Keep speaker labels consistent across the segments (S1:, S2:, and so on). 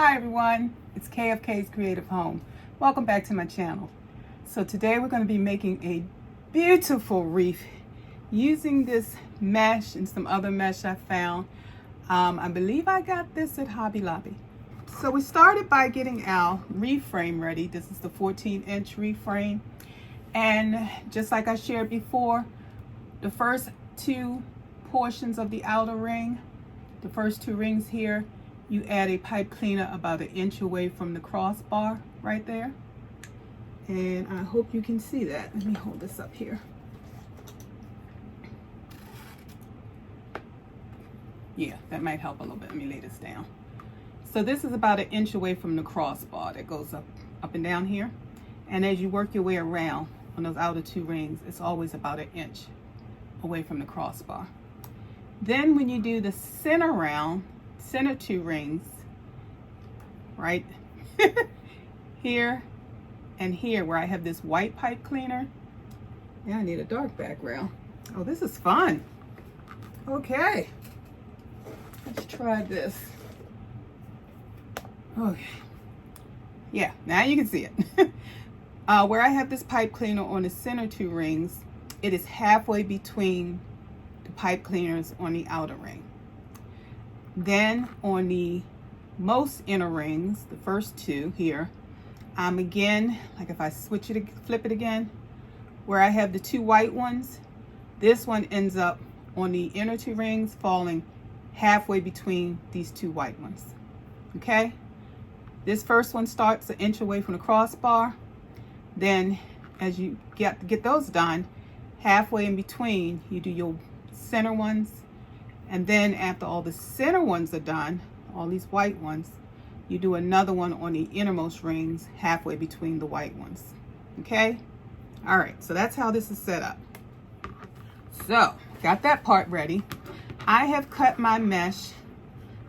S1: Hi everyone, it's KFK's Creative Home. Welcome back to my channel. So today we're going to be making a beautiful wreath using this mesh and some other mesh I found. I believe I got this at Hobby Lobby. So we started by getting our wreath frame ready. This is the 14-inch wreath frame. And just like I shared before, the first two portions of the outer ring, the first two rings here, you add a pipe cleaner about 1 inch away from the crossbar right there. And I hope you can see that. Let me hold this up here. Yeah, that might help a little bit. Let me lay this down. So this is about 1 inch away from the crossbar that goes up and down here. And as you work your way around on those outer two rings, it's always about 1 inch away from the crossbar. Then when you do the center two rings, right here and here where I have this white pipe cleaner. Yeah, I need a dark background. Oh, this is fun. Okay, let's try this. Okay, yeah, now you can see it. Where I have this pipe cleaner on the center two rings, it is halfway between the pipe cleaners on the outer ring. Then on the most inner rings, the first two here, I'm again, like if I switch it, flip it again, where I have the two white ones, this one ends up on the inner two rings, falling halfway between these two white ones. Okay, this first one starts 1 inch away from the crossbar. Then as you get those done, halfway in between, you do your center ones. And then after all the center ones are done, all these white ones, you do another one on the innermost rings halfway between the white ones. Okay? All right, so that's how this is set up. So, got that part ready. I have cut my mesh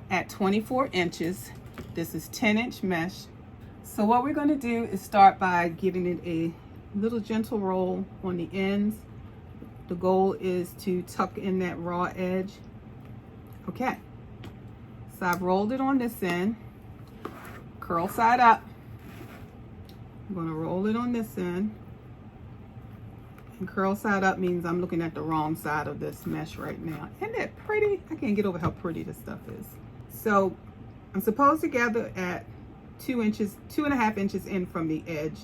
S1: at 24 inches. This is 10-inch mesh. So what we're gonna do is start by giving it a little gentle roll on the ends. The goal is to tuck in that raw edge. Okay, so I've rolled it on this end, curl side up. I'm going to roll it on this end, and curl side up means I'm looking at the wrong side of this mesh right now. Isn't that pretty? I can't get over how pretty this stuff is. So I'm supposed to gather at 2.5 inches in from the edge,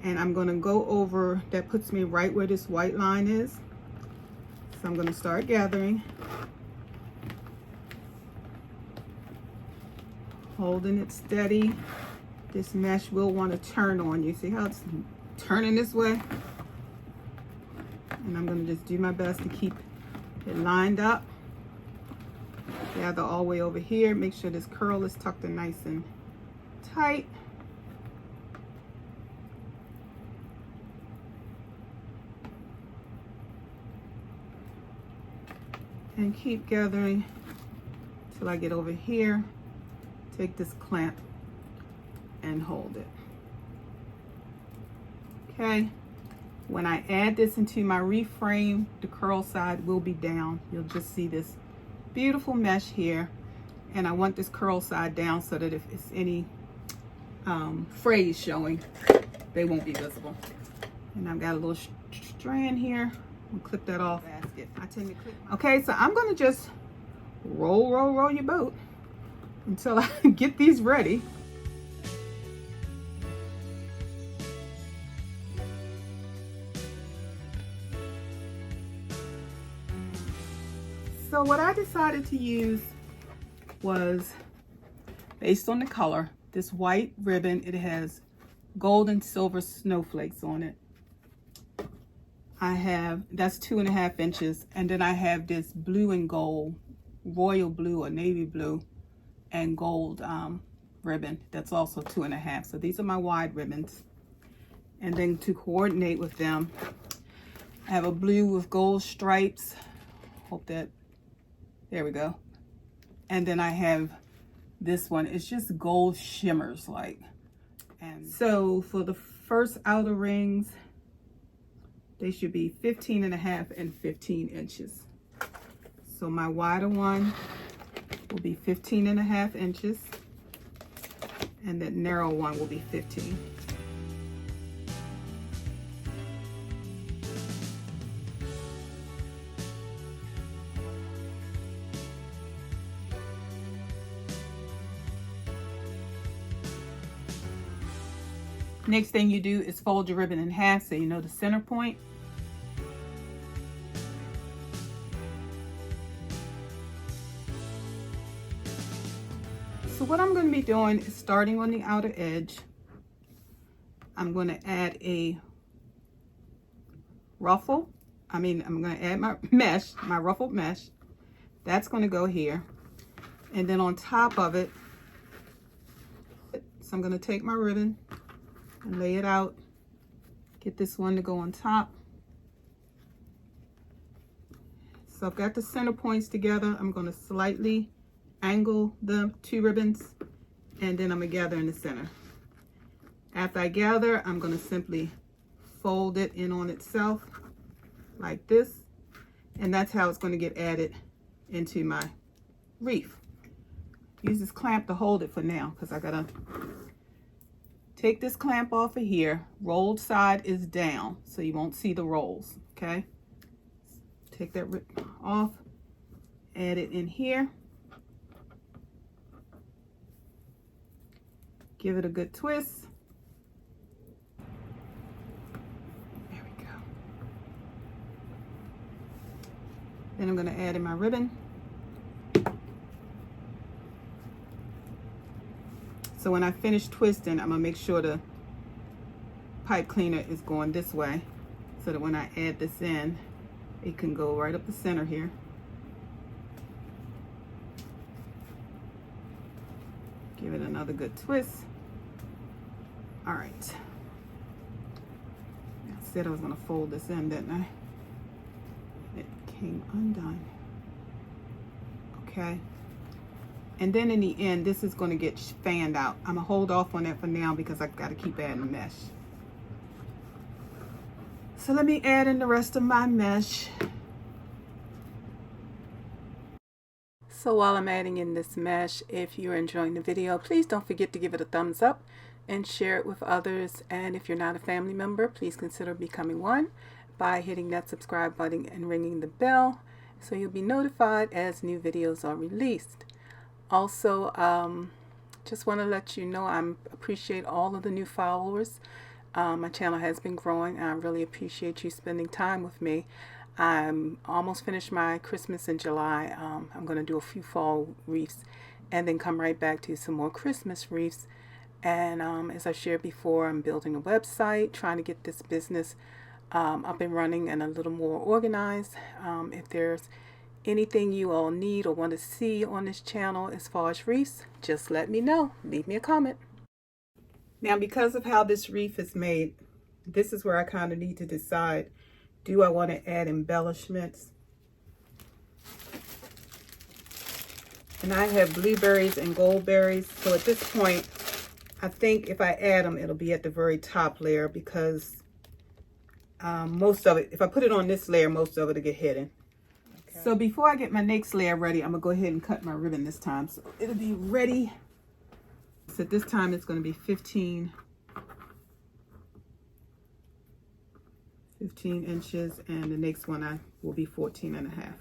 S1: and I'm going to go over, that puts me right where this white line is. So I'm going to start gathering. Holding it steady. This mesh will want to turn on you. See how it's turning this way? And I'm going to just do my best to keep it lined up. Gather all the way over here. Make sure this curl is tucked in nice and tight. And keep gathering till I get over here. Take this clamp and hold it. Okay, when I add this into my wreath frame, the curl side will be down. You'll just see this beautiful mesh here, and I want this curl side down so that if it's any frays showing, they won't be visible. And I've got a little strand here. We'll clip that off. I tend to clip. Okay, so I'm gonna just roll your boat until I get these ready. So what I decided to use was, based on the color, this white ribbon. It has gold and silver snowflakes on it. That's 2.5 inches. And then I have this blue and gold, royal blue or navy blue and gold ribbon. That's also 2.5. So these are my wide ribbons. And then to coordinate with them, I have a blue with gold stripes. Hope that, there we go. And then I have this one. It's just gold shimmers like. And so for the first outer rings, they should be 15.5 and 15 inches. So my wider one will be 15.5 inches. and that narrow one will be 15. Next thing you do is fold your ribbon in half so you know the center point. So what I'm going to be doing is starting on the outer edge. I'm going to add a ruffle. I'm going to add my mesh, my ruffled mesh. That's going to go here. And then on top of it, so I'm going to take my ribbon and lay it out. Get this one to go on top. So I've got the center points together. I'm going to slightly angle the two ribbons, and then I'm going to gather in the center. After I gather, I'm going to simply fold it in on itself like this, and that's how it's going to get added into my wreath. Use this clamp to hold it for now, because I gotta take this clamp off of here. Rolled side is down, so you won't see the rolls, okay? Take that off, add it in here. Give it a good twist. There we go. Then I'm going to add in my ribbon. So when I finish twisting, I'm going to make sure the pipe cleaner is going this way so that when I add this in, it can go right up the center here. Give it another good twist. All right. I said I was going to fold this in, didn't I? It came undone. Okay. And then in the end, this is going to get fanned out. I'm going to hold off on that for now because I've got to keep adding mesh. So let me add in the rest of my mesh. So while I'm adding in this mesh, if you're enjoying the video, please don't forget to give it a thumbs up and share it with others. And if you're not a family member, please consider becoming one by hitting that subscribe button and ringing the bell so you'll be notified as new videos are released. Also, just want to let you know I appreciate all of the new followers. My channel has been growing, and I really appreciate you spending time with me. I'm almost finished my Christmas in July. I'm going to do a few fall wreaths and then come right back to some more Christmas wreaths. And as I shared before, I'm building a website, trying to get this business up and running and a little more organized. If there's anything you all need or want to see on this channel as far as wreaths, just let me know. Leave me a comment. Now, because of how this wreath is made, this is where I kind of need to decide, do I want to add embellishments? And I have blueberries and goldberries, so at this point, I think if I add them, it'll be at the very top layer because most of it, if I put it on this layer, most of it will get hidden. Okay. So before I get my next layer ready, I'm going to go ahead and cut my ribbon this time. So it'll be ready. So this time it's going to be 15 inches, and the next one will be 14 and a half.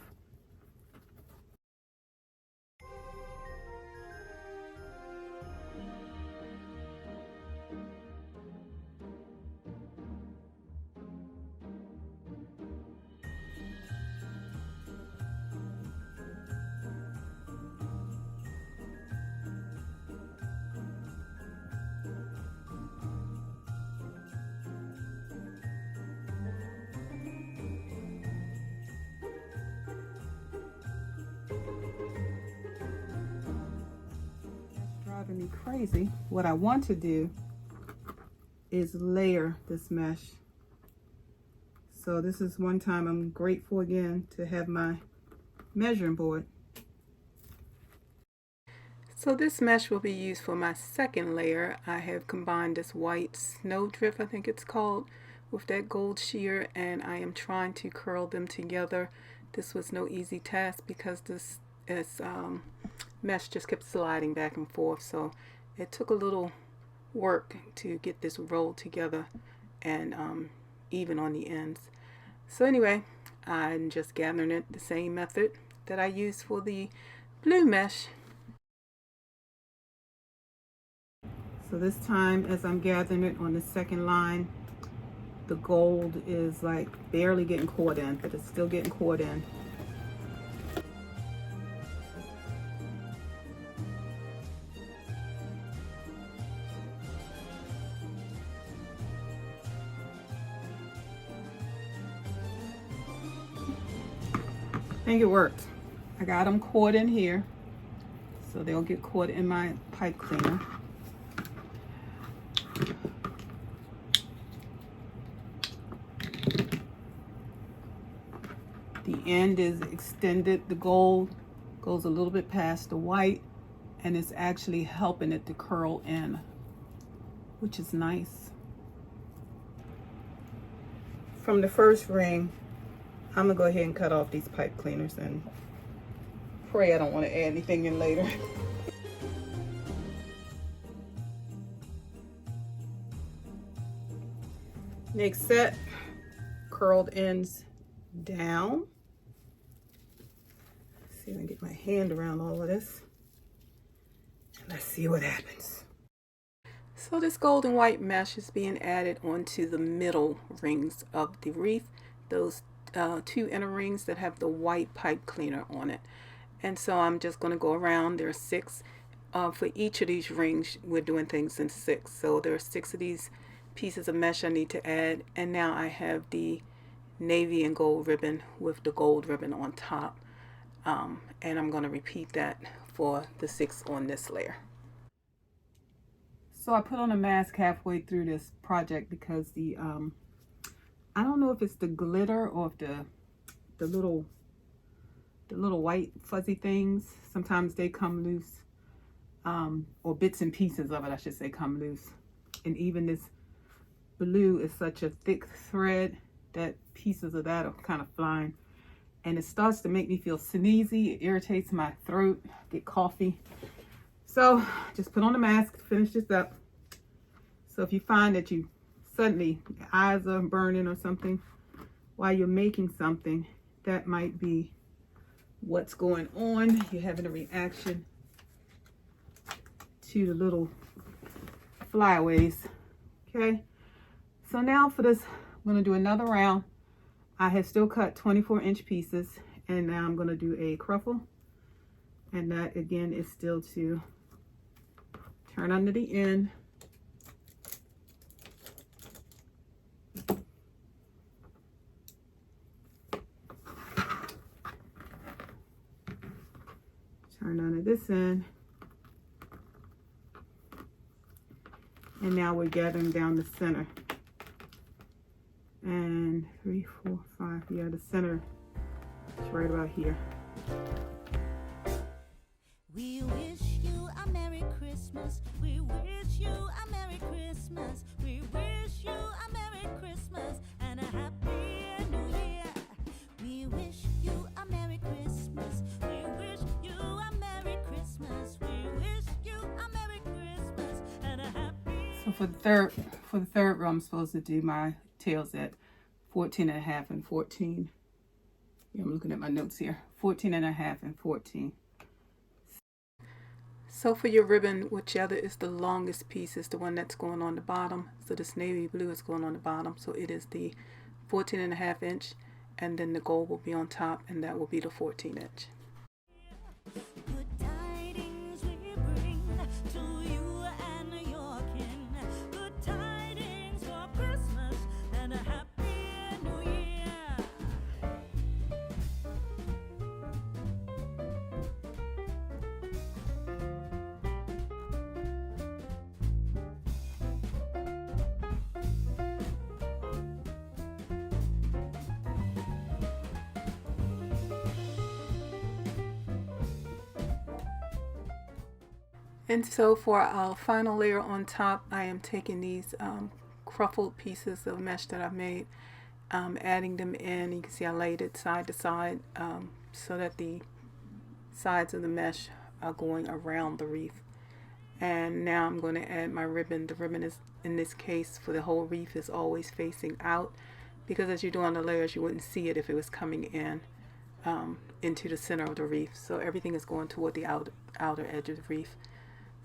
S1: Driving me crazy. What I want to do is layer this mesh. So this is one time I'm grateful again to have my measuring board. So this mesh will be used for my second layer. I have combined this white snowdrift, I think it's called, with that gold sheer, and I am trying to curl them together. This was no easy task because this mesh just kept sliding back and forth, so It took a little work to get this rolled together and even on the ends. So anyway, I'm just gathering it the same method that I used for the blue mesh. So this time, as I'm gathering it on the second line, the gold is like barely getting caught in, but it's still getting caught in. I think it worked. I got them caught in here, so they'll get caught in my pipe cleaner. The end is extended. The gold goes a little bit past the white, and it's actually helping it to curl in, which is nice. From the first ring, I'm gonna go ahead and cut off these pipe cleaners and pray I don't want to add anything in later. Next set, curled ends down. See if I can get my hand around all of this. And let's see what happens. So this gold and white mesh is being added onto the middle rings of the wreath. Those two inner rings that have the white pipe cleaner on it. And so I'm just going to go around. There are 6 for each of these rings. We're doing things in 6, so there are 6 of these pieces of mesh I need to add. And now I have the navy and gold ribbon with the gold ribbon on top, and I'm going to repeat that for the 6 on this layer. So I put on a mask halfway through this project because the I don't know if it's the glitter or if the little white fuzzy things, sometimes they come loose, or bits and pieces of it, I should say, come loose. And even this blue is such a thick thread that pieces of that are kind of flying, and it starts to make me feel sneezy. It irritates my throat, get coffee. So just put on the mask, finish this up. So if you find that you suddenly your eyes are burning or something while you're making something, that might be what's going on. You're having a reaction to the little flyaways. Okay, so now for this, I'm going to do another round. I have still cut 24-inch pieces, and now I'm going to do a cruffle, and that again is still to turn under the end. Turn under this end. And now we're gathering down the center. And 3, 4, 5, yeah, the center is right about here.
S2: We wish you a Merry Christmas. We wish you a Merry Christmas. We wish you a Merry Christmas and a Happy New Year. We wish you a Merry Christmas. We wish you a Merry Christmas. We wish you a Merry Christmas and a Happy.
S1: So for the third row, I'm supposed to do my tails at 14.5 and 14. Yeah, I'm looking at my notes here. 14.5 and 14. So for your ribbon, whichever is the longest piece is the one that's going on the bottom. So this navy blue is going on the bottom. So it is the 14.5 inch, and then the gold will be on top, and that will be the 14 inch.
S2: Good tidings we bring to you and your kin. Good tidings for Christmas and a Happy New Year.
S1: And so for our final layer on top, I am taking these cruffled pieces of mesh that I've made, adding them in. You can see I laid it side to side so that the sides of the mesh are going around the wreath. And now I'm going to add my ribbon. The ribbon is, in this case, for the whole wreath, is always facing out, because as you're doing the layers, you wouldn't see it if it was coming in into the center of the wreath. So everything is going toward the outer edge of the wreath.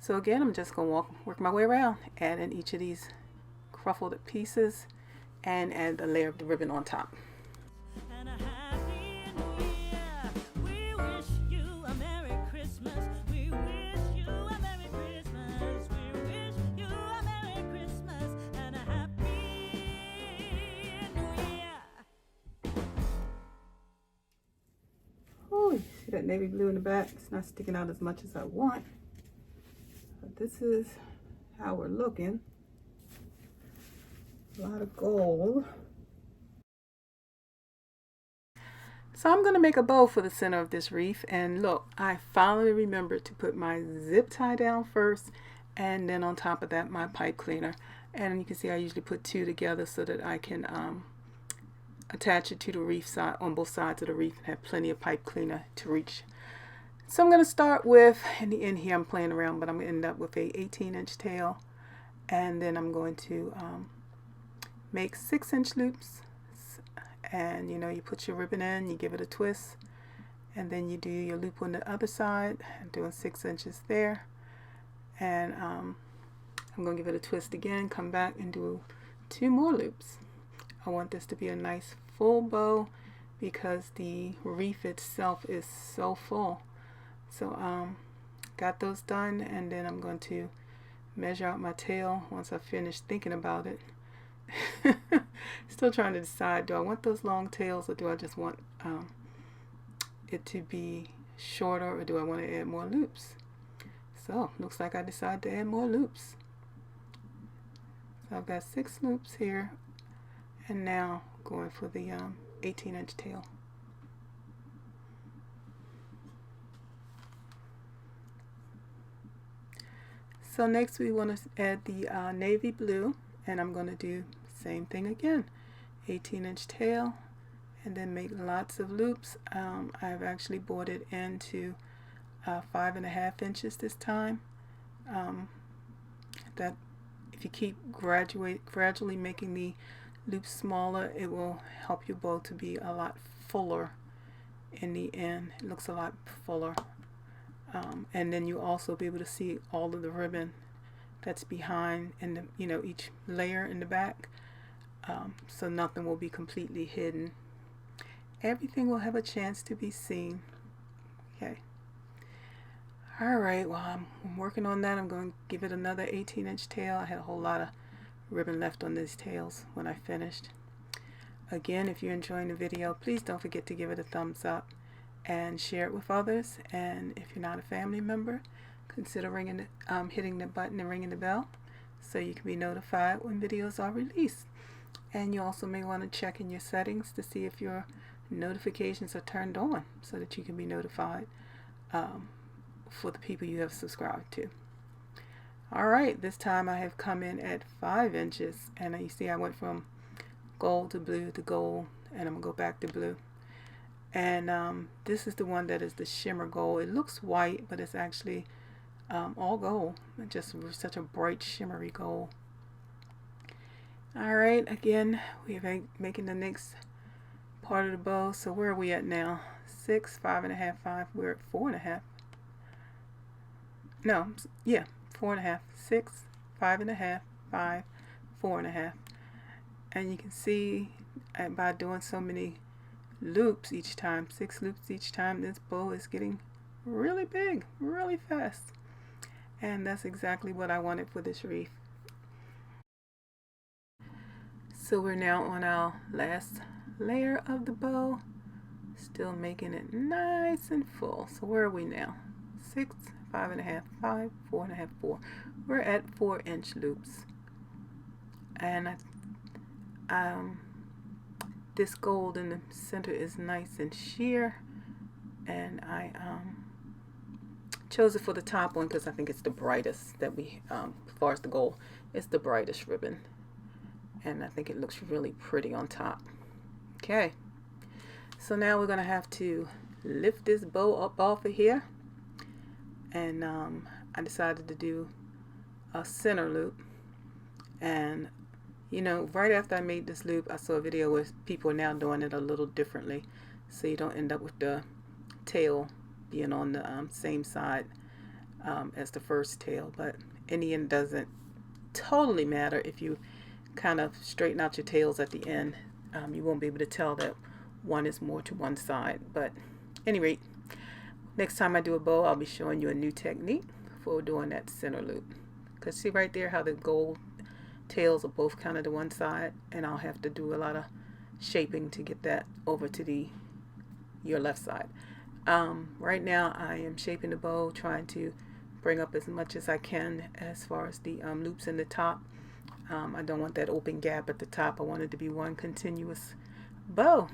S1: So again, I'm just going to work my way around, add in each of these ruffled pieces, and add the layer of the ribbon on top.
S2: And a happy new year. We wish you a Merry Christmas. We wish you a Merry Christmas. We wish you a Merry Christmas and a happy new year.
S1: Oh, you see that navy blue in the back? It's not sticking out as much as I want. But this is how we're looking. A lot of gold. So I'm going to make a bow for the center of this wreath, and look, I finally remembered to put my zip tie down first, and then on top of that my pipe cleaner. And you can see I usually put two together so that I can attach it to the wreath side on both sides of the wreath and have plenty of pipe cleaner to reach. So I'm going to start with, in the end here I'm playing around, but I'm going to end up with a 18-inch tail, and then I'm going to make 6-inch loops. And you know, you put your ribbon in, you give it a twist, and then you do your loop on the other side. I'm doing 6 inches there, and I'm going to give it a twist again, come back and do 2 more loops. I want this to be a nice full bow because the wreath itself is so full. So got those done, and then I'm going to measure out my tail once I finish thinking about it. Still trying to decide, do I want those long tails or do I just want it to be shorter, or do I want to add more loops? So looks like I decided to add more loops. So I've got 6 loops here, and now going for the 18-inch tail. So next we want to add the navy blue, and I'm going to do same thing again, 18-inch tail, and then make lots of loops. I've actually bored it into 5.5 inches this time. That if you keep gradually making the loops smaller, it will help your bow to be a lot fuller in the end. It looks a lot fuller, and then you'll also be able to see all of the ribbon that's behind, and the, you know, each layer in the back, so nothing will be completely hidden. Everything will have a chance to be seen. Okay. Alright, well, I'm working on that. I'm going to give it another 18-inch tail. I had a whole lot of ribbon left on these tails when I finished. Again, if you're enjoying the video, please don't forget to give it a thumbs up and share it with others. And if you're not a family member, consider hitting the button and ringing the bell so you can be notified when videos are released. And you also may want to check in your settings to see if your notifications are turned on so that you can be notified for the people you have subscribed to. Alright, this time I have come in at 5 inches, and you see I went from gold to blue to gold, and I'm going to go back to blue. And this is the one that is the shimmer gold. It looks white, but it's actually all gold, just such a bright shimmery gold. Alright, again, we're making the next part of the bow. So where are we at now? 6, 5.5, 5. We're at 4.5. No, yeah, 4.5, 6, 5.5, 5, 4.5. And you can see by doing so many loops each time, 6 loops each time, this bow is getting really big, really fast. And that's exactly what I wanted for this wreath. So we're now on our last layer of the bow, still making it nice and full. So where are we now? 6, 5.5, 5, 4.5, 4. We're at 4-inch loops. And this gold in the center is nice and sheer, and I chose it for the top one because I think it's the brightest that we, as far as the gold, it's the brightest ribbon, and I think it looks really pretty on top. Okay, so now we're gonna have to lift this bow up off of here, and I decided to do a center loop. And you know, right after I made this loop, I saw a video where people are now doing it a little differently, so you don't end up with the tail being on the same side as the first tail. But in the end, it doesn't totally matter. If you kind of straighten out your tails at the end, you won't be able to tell that one is more to one side. But at any rate, next time I do a bow, I'll be showing you a new technique for doing that center loop. Because see right there how the gold tails are both kind of to one side, and I'll have to do a lot of shaping to get that over to your left side. Right now I am shaping the bow, trying to bring up as much as I can as far as the loops in the top. I don't want that open gap at the top. I want it to be one continuous bow.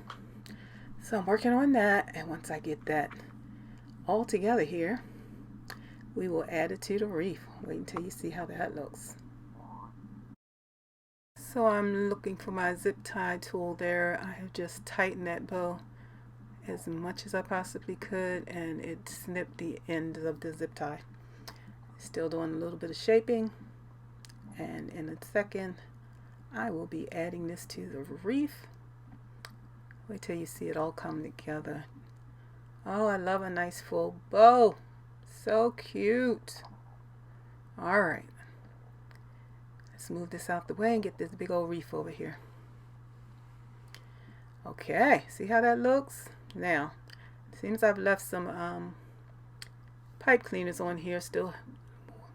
S1: So I'm working on that, and once I get that all together here, we will add it to the wreath. Wait until you see how that looks. So I'm looking for my zip tie tool there. I have just tightened that bow as much as I possibly could, and it snipped the ends of the zip tie. Still doing a little bit of shaping, and in a second I will be adding this to the wreath. Wait till you see it all come together. Oh, I love a nice full bow. So cute. Alright, let's move this out the way and get this big old wreath over here. Okay, see how that looks? Now, it seems I've left some pipe cleaners on here. Still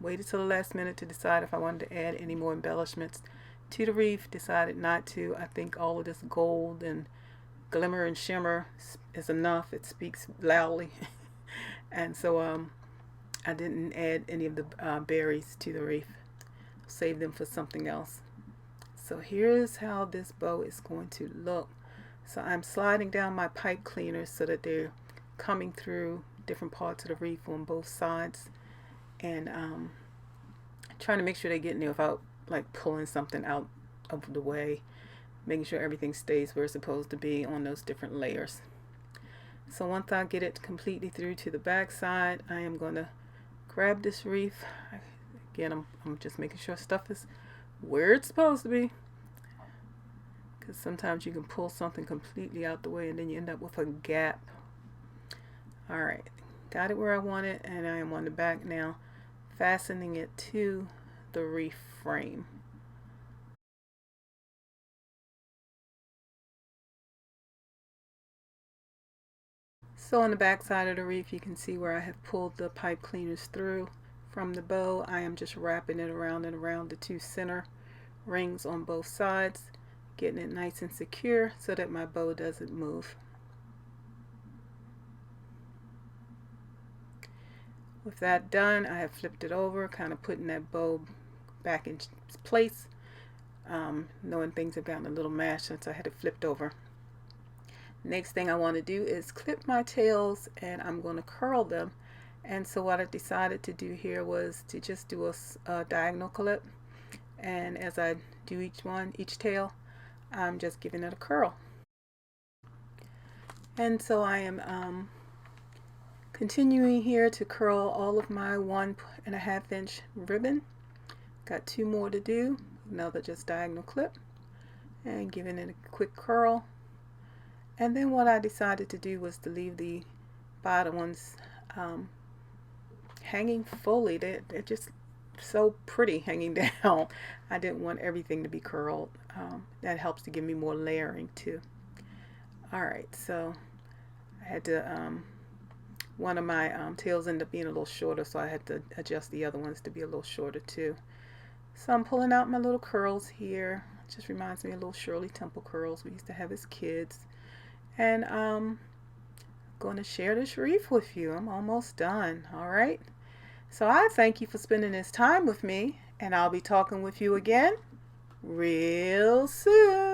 S1: waited till the last minute to decide if I wanted to add any more embellishments to the wreath. Decided not to. I think all of this gold and glimmer and shimmer is enough. It speaks loudly. And so I didn't add any of the berries to the wreath. Save them for something else. So here's how this bow is going to look. So I'm sliding down my pipe cleaners so that they're coming through different parts of the wreath on both sides, and trying to make sure they get in there without like pulling something out of the way, making sure everything stays where it's supposed to be on those different layers. So once I get it completely through to the back side, I am going to grab this wreath. Again, I'm just making sure stuff is where it's supposed to be, because sometimes you can pull something completely out the way and then you end up with a gap. Alright, got it where I want it, and I am on the back now, fastening it to the wreath frame. So on the back side of the wreath, you can see where I have pulled the pipe cleaners through from the bow. I am just wrapping it around and around the two center rings on both sides, getting it nice and secure so that my bow doesn't move. With that done, I have flipped it over, kind of putting that bow back in place, knowing things have gotten a little mashed since I had it flipped over. Next thing I want to do is clip my tails, and I'm going to curl them. And so what I decided to do here was to just do a diagonal clip, and as I do each tail, I'm just giving it a curl. And so I am continuing here to curl all of my 1.5 inch ribbon. Got 2 more to do, another just diagonal clip, and giving it a quick curl. And then what I decided to do was to leave the bottom ones hanging fully. They're just so pretty hanging down. I didn't want everything to be curled. That helps to give me more layering too. Alright, so I had to, one of my tails ended up being a little shorter, so I had to adjust the other ones to be a little shorter too. So I'm pulling out my little curls here. It just reminds me of little Shirley Temple curls we used to have as kids. And I'm going to share this wreath with you. I'm almost done. Alright. So I thank you for spending this time with me, and I'll be talking with you again real soon.